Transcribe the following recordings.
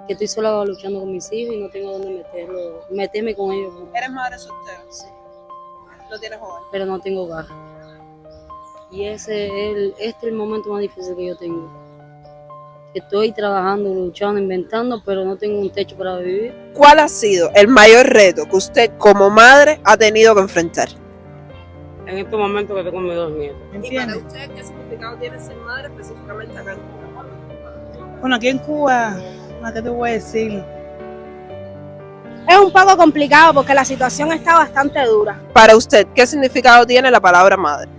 que estoy sola luchando con mis hijos y no tengo dónde meterme con ellos. ¿Eres madre soltera? Sí, ¿No tienes hogar? pero no tengo hogar. Y este es el momento más difícil que yo tengo. Estoy trabajando, luchando, inventando, pero no tengo un techo para vivir. ¿Cuál ha sido el mayor reto que usted como madre ha tenido que enfrentar? En estos momentos que tengo mis 2 nietos. ¿Y para usted qué significado tiene ser madre específicamente acá en Cuba? Bueno, aquí en Cuba, ¿qué te voy a decir? Es un poco complicado porque la situación está bastante dura. Para usted, ¿qué significado tiene la palabra madre?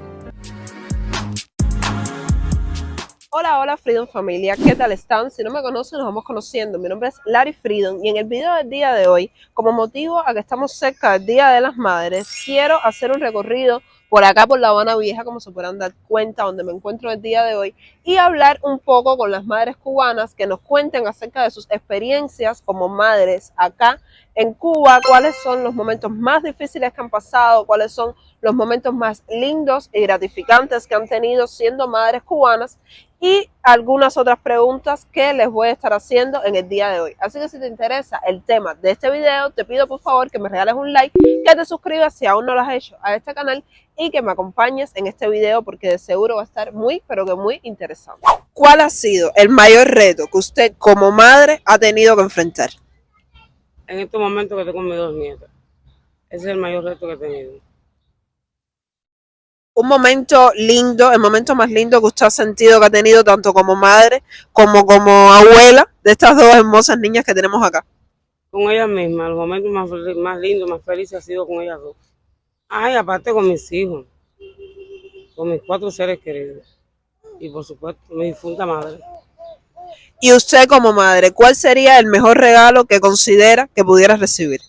Hola Freedom familia, ¿qué tal están? Si no me conocen, nos vamos conociendo. Mi nombre es Lari Freedom y en el video del día de hoy, como motivo a que estamos cerca del Día de las Madres, quiero hacer un recorrido por acá por La Habana Vieja, como se podrán dar cuenta, donde me encuentro el día de hoy, y hablar un poco con las madres cubanas que nos cuenten acerca de sus experiencias como madres acá en Cuba, cuáles son los momentos más difíciles que han pasado, cuáles son los momentos más lindos y gratificantes que han tenido siendo madres cubanas, y algunas otras preguntas que les voy a estar haciendo en el día de hoy. Así que si te interesa el tema de este video, te pido por favor que me regales un like, que te suscribas si aún no lo has hecho a este canal y que me acompañes en este video porque de seguro va a estar muy, pero que muy interesante. ¿Cuál ha sido el mayor reto que usted como madre ha tenido que enfrentar? En estos momentos que tengo mis 2 nietos. Ese es el mayor reto que he tenido. Un momento lindo, el momento más lindo que usted ha sentido que ha tenido tanto como madre como abuela de estas dos hermosas niñas que tenemos acá. Con ellas mismas, los momentos más lindos, más felices ha sido con ellas dos. Ay, aparte con mis hijos, con mis 4 seres queridos y por supuesto mi difunta madre. Y usted como madre, ¿cuál sería el mejor regalo que considera que pudiera recibir?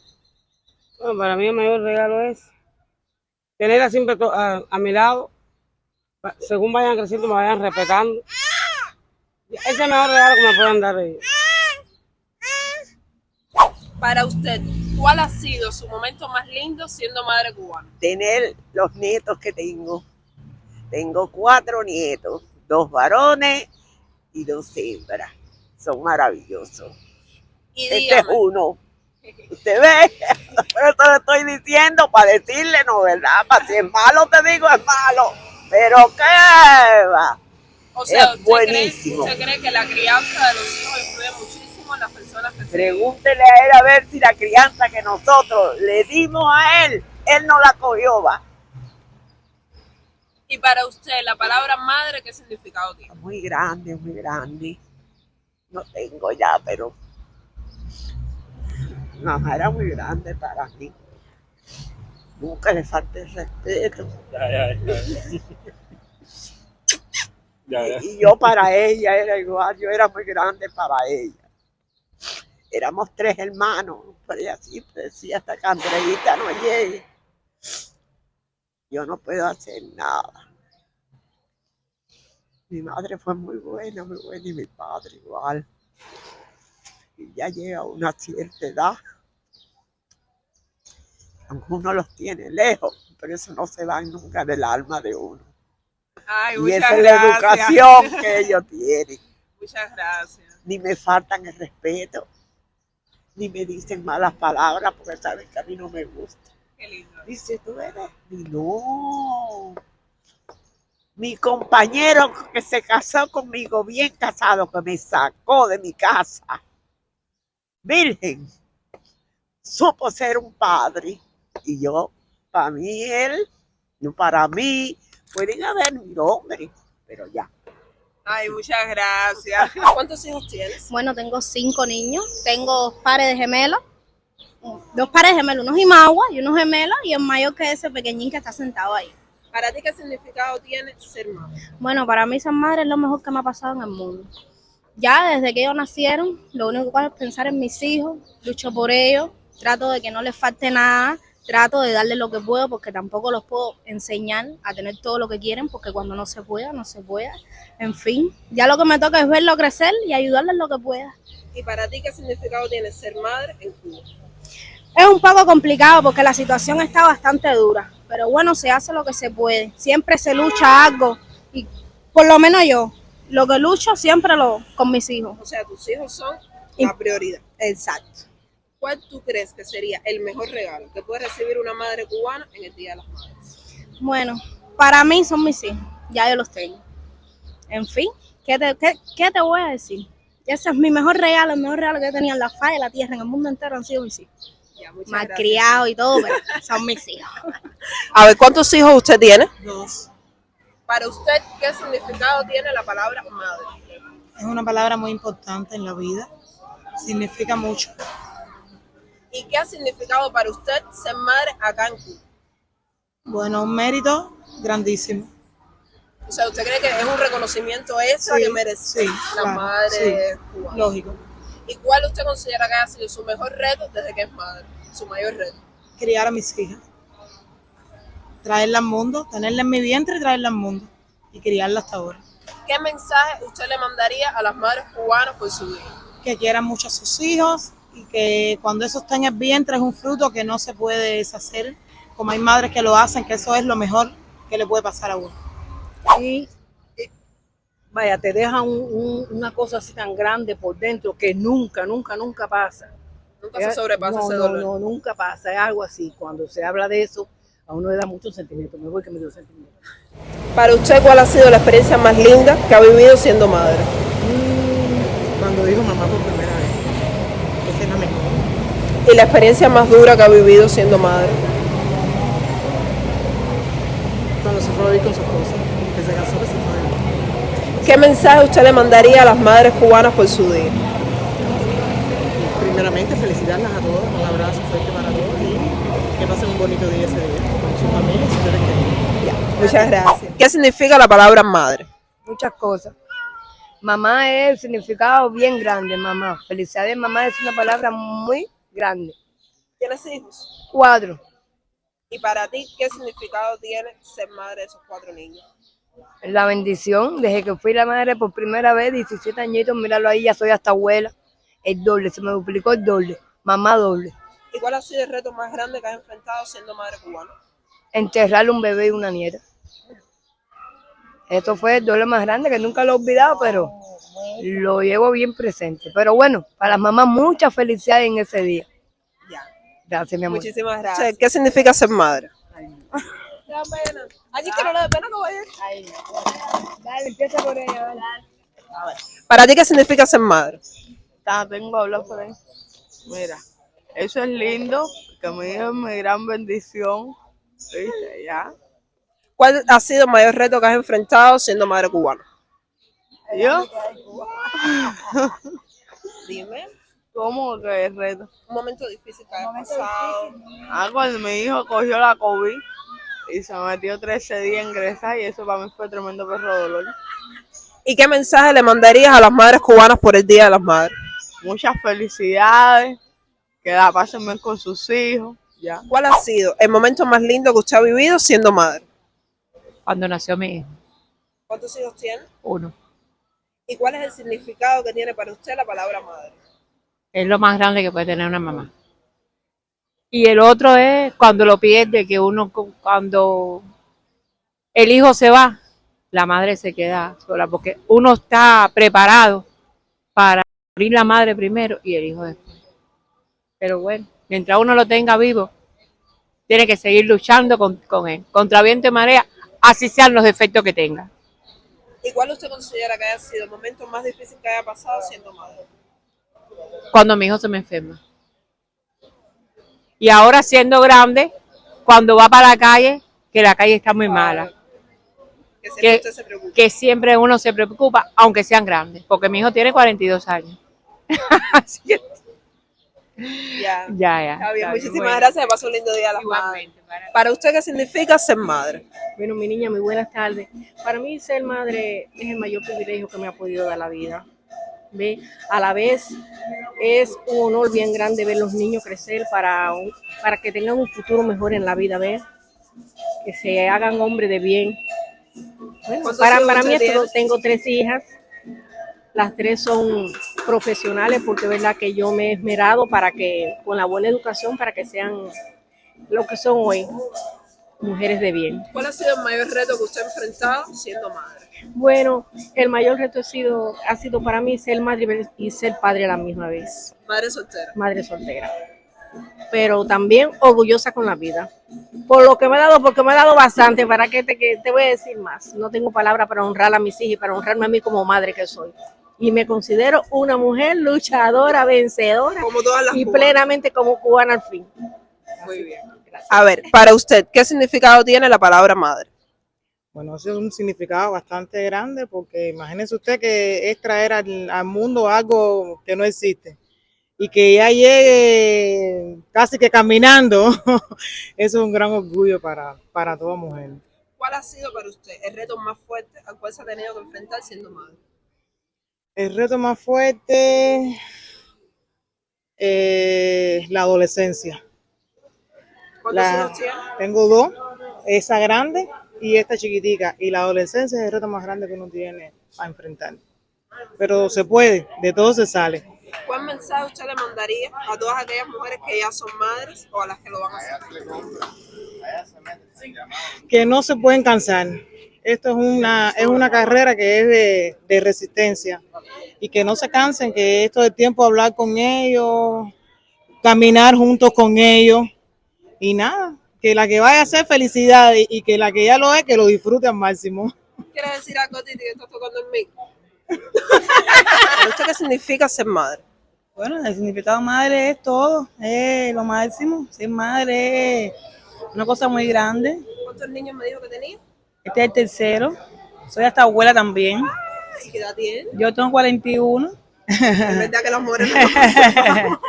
Bueno, para mí el mayor regalo es tenerla siempre a mi lado, según vayan creciendo me vayan respetando. Ese es el mejor regalo que me pueden dar ellos. Para usted, ¿cuál ha sido su momento más lindo siendo madre cubana? Tener los nietos que tengo. Tengo 4 nietos, 2 varones y 2 hembras. Son maravillosos. Y Este es dígame, uno. ¿Usted ve? Por eso le estoy diciendo, para decirle, no, ¿verdad? Para si es malo, te digo, es malo. Pero ¿qué va? o sea, es buenísimo. ¿usted cree que la crianza de los hijos influye muchísimo en las personas que se... Pregúntele a él a ver si la crianza que nosotros le dimos a él no la cogió, va. Y para usted, la palabra madre, ¿qué significado tiene? Muy grande, muy grande. No tengo ya, pero no, era muy grande para mí. Nunca le falta el respeto. Y yo para ella era igual, yo era muy grande para ella. Éramos 3 hermanos, pero ella siempre decía hasta que Andreita no llegue. Yo no puedo hacer nada. Mi madre fue muy buena y mi padre igual. Y ya llega a una cierta edad. Aunque uno los tiene lejos, pero eso no se va nunca del alma de uno. Ay, Y esa es la educación que ellos tienen. Muchas gracias. Ni me faltan el respeto, ni me dicen malas palabras, porque saben que a mí no me gusta. Qué lindo. Dice, tú eres... No. Mi compañero que se casó conmigo, bien casado, que me sacó de mi casa, virgen, supo ser un padre. Y yo, para mí, él, no para mí, pueden haber 1000 hombres, pero ya. Ay, muchas gracias. ¿Cuántos hijos tienes? Bueno, tengo 5 niños, tengo 2 pares de gemelos, 2 pares de gemelos, unos Imagua y unos gemelos, y el mayor que es ese pequeñín que está sentado ahí. ¿Para ti qué significado tiene ser madre? Bueno, para mí ser madre es lo mejor que me ha pasado en el mundo. Ya desde que ellos nacieron, lo único que hago es pensar en mis hijos, lucho por ellos, trato de que no les falte nada, trato de darles lo que puedo, porque tampoco los puedo enseñar a tener todo lo que quieren, porque cuando no se pueda, no se pueda. En fin, ya lo que me toca es verlo crecer y ayudarles lo que pueda. ¿Y para ti qué significado tiene ser madre en Cuba? Es un poco complicado porque la situación está bastante dura, pero bueno, se hace lo que se puede. Siempre se lucha algo y por lo menos yo, lo que lucho siempre con mis hijos. O sea, tus hijos son La prioridad. Exacto. ¿Cuál tú crees que sería el mejor regalo que puede recibir una madre cubana en el Día de las Madres? Bueno, para mí son mis hijos, ya yo los tengo. En fin, ¿qué te voy a decir? Ese es mi mejor regalo, el mejor regalo que he tenido en la faz de la tierra, en el mundo entero han sido mis hijos. Ya, muchas Más gracias. criado y todo, pero son mis hijos. A ver, ¿cuántos hijos usted tiene? 2. Para usted, ¿qué significado tiene la palabra madre? Es una palabra muy importante en la vida. Significa mucho. ¿Y qué ha significado para usted ser madre acá en Cuba? Bueno, un mérito grandísimo. O sea, ¿usted cree que es un reconocimiento extra Sí, que merece sí, la claro, madre sí. cubana? Lógico. ¿Y cuál usted considera que ha sido su mejor reto desde que es madre? Su mayor reto. Criar a mis hijas. Traerla al mundo, tenerla en mi vientre y traerla al mundo. Y criarla hasta ahora. ¿Qué mensaje usted le mandaría a las madres cubanas por su vida? Que quieran mucho a sus hijos y que cuando eso está en el vientre es un fruto que no se puede deshacer, como hay madres que lo hacen, que eso es lo mejor que le puede pasar a uno. Y vaya, te deja una cosa así tan grande por dentro que nunca pasa. Nunca se sobrepasa no, ese no, dolor. no, nunca pasa, es algo así. Cuando se habla de eso, a uno le da mucho sentimiento. Me voy que me dio sentimiento. Para usted, ¿cuál ha sido la experiencia más linda que ha vivido siendo madre? Cuando dijo mamá por primera vez, esa es la mejor. ¿Y la experiencia más dura que ha vivido siendo madre? Cuando se fue a vivir con su esposa, que se casó, que se fue a vivir. ¿Qué mensaje usted le mandaría a las madres cubanas por su día? Primeramente, felicitarlas a todas, un abrazo fuerte para todos y que pasen un bonito día ese día con su familia y sus seres queridos. Muchas gracias. ¿Qué significa la palabra madre? Muchas cosas. Mamá es el significado bien grande, mamá. Felicidades, mamá es una palabra muy grande. ¿Tienes hijos? 4. ¿Y para ti qué significado tiene ser madre de esos 4 niños? La bendición, desde que fui la madre por primera vez, 17 añitos, míralo ahí, ya soy hasta abuela. El doble, se me duplicó el doble. Mamá doble. ¿Y cuál ha sido el reto más grande que has enfrentado siendo madre cubana? Enterrarle un bebé y una nieta. Esto fue el doble más grande que nunca lo he olvidado, pero lo llevo bien presente. Pero bueno, para las mamás, mucha felicidad en ese día. Ya. Gracias, mi amor. Muchísimas gracias. ¿Qué significa ser madre? ¿Te da pena? Allí que no le da pena, caballero. Dale, empieza por ella, dale. ¿Para ti qué significa ser madre? Tengo que hablar por ahí. Mira, eso es lindo, que mi hija es mi gran bendición. ¿Viste? Ya. ¿Cuál ha sido el mayor reto que has enfrentado siendo madre cubana? ¿Yo? Dime. ¿Cómo que es reto? Un momento difícil que hayas pasado. Cuando mi hijo cogió la COVID y se metió 13 días ingresada y eso para mí fue tremendo perro dolor. ¿Y qué mensaje le mandarías a las madres cubanas por el Día de las Madres? Muchas felicidades, que la pasen bien con sus hijos. Ya. ¿Cuál ha sido el momento más lindo que usted ha vivido siendo madre? Cuando nació mi hijo, ¿Cuántos hijos tiene? 1. ¿Y cuál es el significado que tiene para usted la palabra madre? Es lo más grande que puede tener una mamá. Y el otro es cuando lo pierde, que uno cuando el hijo se va, la madre se queda sola, porque uno está preparado para morir la madre primero y el hijo después. Pero bueno, mientras uno lo tenga vivo, tiene que seguir luchando con él, contra viento y marea, así sean los defectos que tenga. ¿Y cuál usted considera que haya sido el momento más difícil que haya pasado siendo madre? Cuando mi hijo se me enferma. Y ahora siendo grande, cuando va para la calle, que la calle está muy mala. Que siempre usted se preocupa. Que siempre uno se preocupa, aunque sean grandes, porque mi hijo tiene 42 años. Así que Ya. ya. Está bien, muchísimas bueno. gracias. Me pasó un lindo día a las madres. Igualmente. ¿Para usted qué significa ser madre? Bueno, mi niña, muy buenas tardes. Para mí ser madre es el mayor privilegio que me ha podido dar la vida. ¿Ve? A la vez es un honor bien grande ver los niños crecer para que tengan un futuro mejor en la vida, ¿ve? Que se hagan hombres de bien. Bueno, para mí tengo 3 hijas. Las 3 son profesionales porque es verdad que yo me he esmerado para que, con la buena educación, para que sean lo que son hoy, mujeres de bien. ¿Cuál ha sido el mayor reto que usted ha enfrentado siendo madre? Bueno, el mayor reto ha sido para mí ser madre y ser padre a la misma vez. Madre soltera. Madre soltera. Pero también orgullosa con la vida. Por lo que me ha dado, porque me ha dado bastante, ¿para qué te voy a decir más? No tengo palabra para honrar a mis hijos y para honrarme a mí como madre que soy. Y me considero una mujer luchadora, vencedora Como todas las y cubanas. plenamente como cubana al fin. Muy bien. A ver, para usted, ¿qué significado tiene la palabra madre? Bueno, eso es un significado bastante grande porque imagínese usted que es traer al mundo algo que no existe y que ya llegue casi que caminando. Eso es un gran orgullo para toda mujer. ¿Cuál ha sido para usted el reto más fuerte al cual se ha tenido que enfrentar siendo madre? El reto más fuerte es la adolescencia. ¿Cuántos hijos tiene? Tengo dos, esa grande y esta chiquitica. Y la adolescencia es el reto más grande que uno tiene a enfrentar. Pero se puede, de todo se sale. ¿Cuál mensaje usted le mandaría a todas aquellas mujeres que ya son madres o a las que lo van a hacer? Que no se pueden cansar. Esto es una carrera que es de resistencia. Y que no se cansen, que esto es tiempo de hablar con ellos, caminar juntos con ellos. Y nada, que la que vaya a hacer felicidades y que la que ya lo es, que lo disfrute al máximo. ¿Quieres decir algo, Titi, que estás tocando en mí? ¿Para usted qué significa ser madre? Bueno, el significado de madre es todo, es lo máximo. Ser madre es una cosa muy grande. ¿Cuántos niños me dijo que tenía? Este es el tercero. Soy hasta abuela también. ¿Y qué edad tiene? Yo tengo 41. Es verdad que las mujeres no conocen.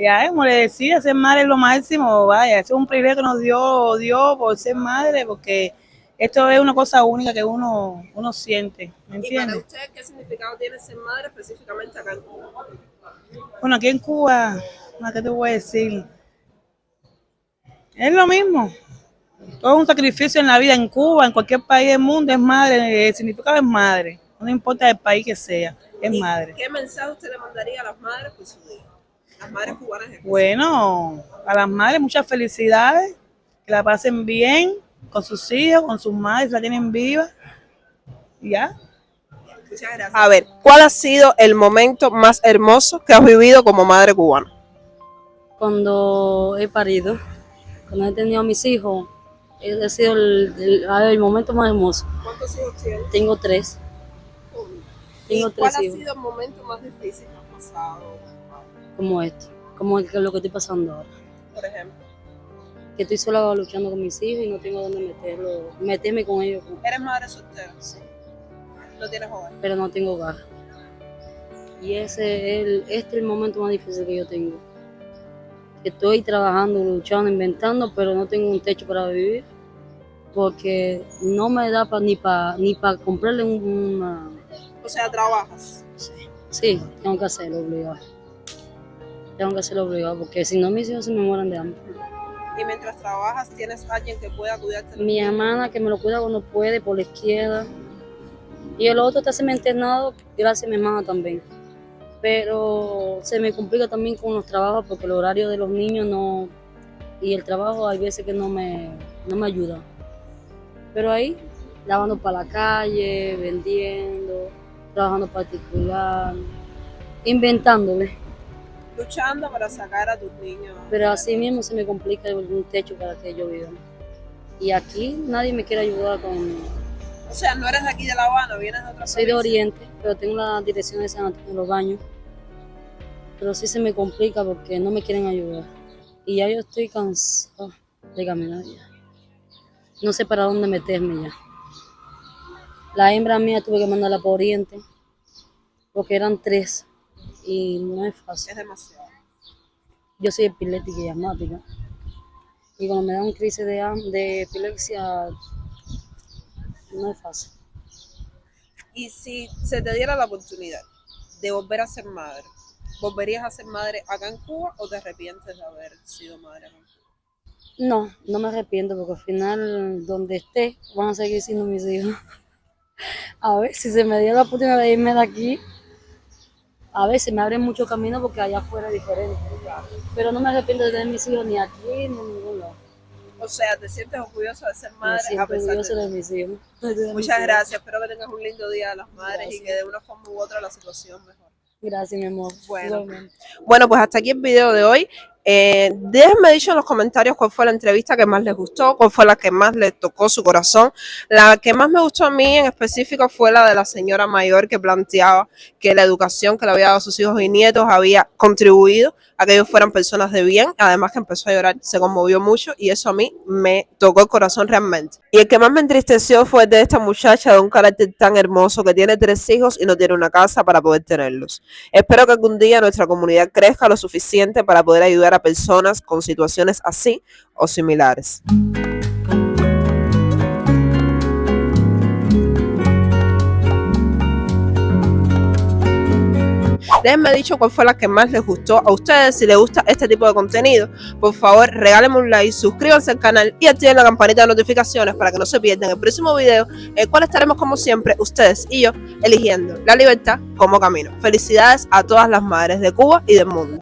Ya, como le decía, ser madre es lo máximo. Vaya, eso es un privilegio que nos dio Dios por ser madre, porque esto es una cosa única que uno siente. ¿Me ¿Y entiende? para usted qué significado tiene ser madre específicamente acá en Cuba? Bueno, aquí en Cuba, ¿qué te voy a decir? Es lo mismo. Todo es un sacrificio en la vida en Cuba, en cualquier país del mundo, es madre. El significado es madre. No importa el país que sea, es madre. ¿Qué mensaje usted le mandaría a las madres por su día? Las madres cubanas en especial. Bueno, a las madres muchas felicidades, que la pasen bien con sus hijos, con sus madres, la tienen viva. Y ya. Muchas gracias. A ver, ¿cuál ha sido el momento más hermoso que has vivido como madre cubana? Cuando he parido, cuando he tenido a mis hijos, ha sido el momento más hermoso. ¿Cuántos hijos tienes? Tengo tres. ¿Y Tengo cuál tres ha hijos, sido el momento más difícil que has pasado? como esto, como lo que estoy pasando ahora. Por ejemplo, Que estoy sola luchando con mis hijos y no tengo dónde meterme con ellos. ¿eres madre soltera? Sí, ¿No tienes hogar? pero no tengo hogar. Y este es el momento más difícil que yo tengo. Que estoy trabajando, luchando, inventando, pero no tengo un techo para vivir. Porque no me da ni para comprarle una... O sea, trabajas. Sí, tengo que hacerlo obligado. Tengo que hacerlo obligado porque si no mis hijos se me mueren de hambre. Y mientras trabajas, ¿tienes alguien que pueda cuidarte? Mi hermana que me lo cuida cuando puede por la izquierda. Y el otro está semi-internado, gracias a mi hermana también. Pero se me complica también con los trabajos porque el horario de los niños no... Y el trabajo hay veces que no me ayuda. Pero ahí, lavando para la calle, vendiendo, trabajando particular, inventándole. Luchando para sacar a tus niños. Pero así mismo se me complica un techo para que yo viva. Y aquí nadie me quiere ayudar con... O sea, no eres de aquí de La Habana, vienes de otra Soy de provincia. Oriente, pero tengo la dirección de San Antonio de los Baños. Pero sí se me complica porque no me quieren ayudar. Y ya yo estoy cansada de caminar ya. No sé para dónde meterme ya. La hembra mía tuve que mandarla por Oriente porque eran 3 y no es fácil. Es demasiado. Yo soy epiléptica y asmática. Y cuando me da un crisis de epilepsia, no es fácil. Y si se te diera la oportunidad de volver a ser madre, ¿volverías a ser madre acá en Cuba o te arrepientes de haber sido madre acá en Cuba? No, no me arrepiento porque al final donde esté van a seguir siendo mis hijos. A ver, si se me dio la oportunidad de irme de aquí, a veces me abren mucho camino porque allá afuera es diferente. Pero no me arrepiento de tener mis hijos ni aquí ni en ningún lado. O sea, te sientes orgullosa de ser Me madre a siento pesar orgullosa de de mis hijos. de mis Muchas hijos. gracias, espero que tengas un lindo día de las madres y Gracias. que de una forma u otra la situación mejore. Gracias, mi amor. Bueno. Igualmente. Bueno, pues hasta aquí el video de hoy. Déjenme dicho en los comentarios cuál fue la entrevista que más les gustó, cuál fue la que más les tocó su corazón. La que más me gustó a mí en específico fue la de la señora mayor que planteaba que la educación que le había dado a sus hijos y nietos había contribuido a que ellos fueran personas de bien. Además que empezó a llorar, se conmovió mucho y eso a mí me tocó el corazón realmente. Y el que más me entristeció fue el de esta muchacha de un carácter tan hermoso que tiene 3 hijos y no tiene una casa para poder tenerlos. Espero que algún día nuestra comunidad crezca lo suficiente para poder ayudar a personas con situaciones así o similares. Déjenme dicho cuál fue la que más les gustó a ustedes. Si les gusta este tipo de contenido, por favor regálenme un like, suscríbanse al canal y activen la campanita de notificaciones para que no se pierdan el próximo video, el cual estaremos como siempre, ustedes y yo, eligiendo la libertad como camino. Felicidades a todas las madres de Cuba y del mundo.